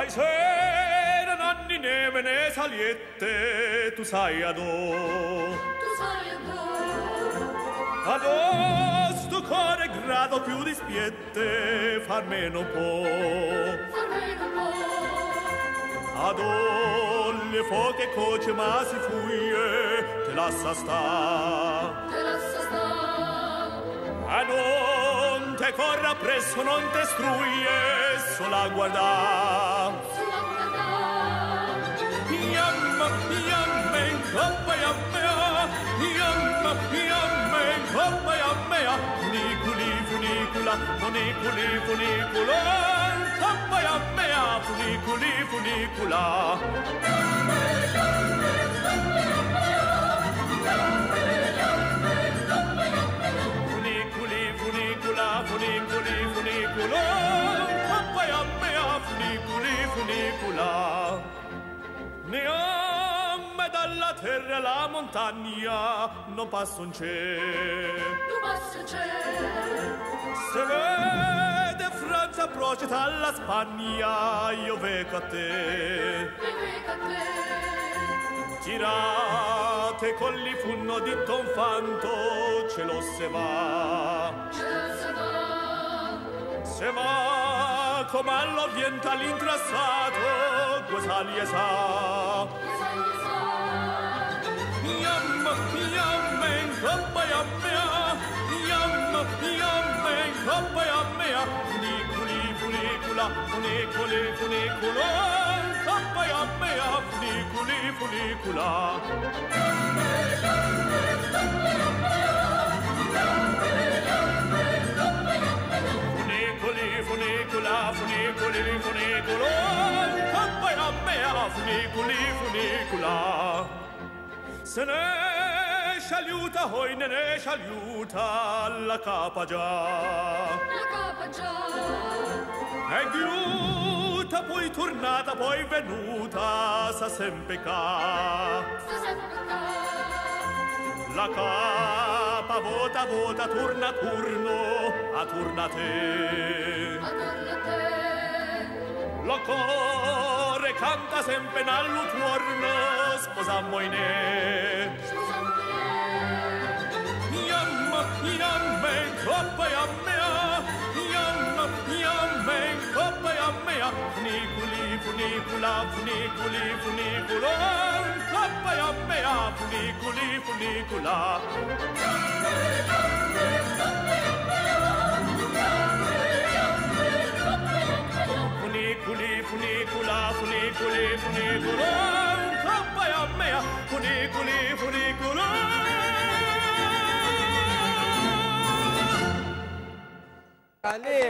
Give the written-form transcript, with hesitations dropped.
Paesera, nanni, neve, ne saliette, tu sai adò. Tu sai adò, sto cuore grado più di spiette, far meno può. Adò, le foche coce ma si fuie, te lascia sta. A non te corra presso, non te struie, sola guarda. Yamma, yamma, in coppa, yammea, yamma, yamma, in coppa, yammea, funiculi, funicula, funiculi, funicula, in coppa, yammea, funiculi, funicula. Funiculi, funicula, funiculi, funicula, in coppa, yammea, funiculi, funicula. Neamme dalla terra alla montagna non passa un cielo. Se vede Francia procita alla Spagna, io vengo a te. Girate con li funno di tonfanto, ce lo se va. Se va come allo viento all'intrassato, cosa gli sa? Yamma, yamma, in coppa, yammea, yamma, yamma, in coppa, yammea, funiculi, funicula, funiculi, funicula, in coppa, yammea, funiculi, funicula. Funicula, funiculi, funicula, coppa, yammea, funiculi, funicula. Se ne sciagliuta, hoi ne sciagliuta, la capa già. È ghiuta, poi tornata, poi venuta, sa sempre ca. La capa vota, vota, turna, turno, a turna te. Lo cuore canta sempre nell'utorno, sposammo in Yamma, yamma, in coppa, yammea, yamma, yamma, in coppa, yammea, funiculi, funicula, funiculi, funicula, in coppa, yammea, funiculi, funicula. Funiculi, funicula, funiculi, funicula, in coppa, yammea, funiculi, funicula. Ali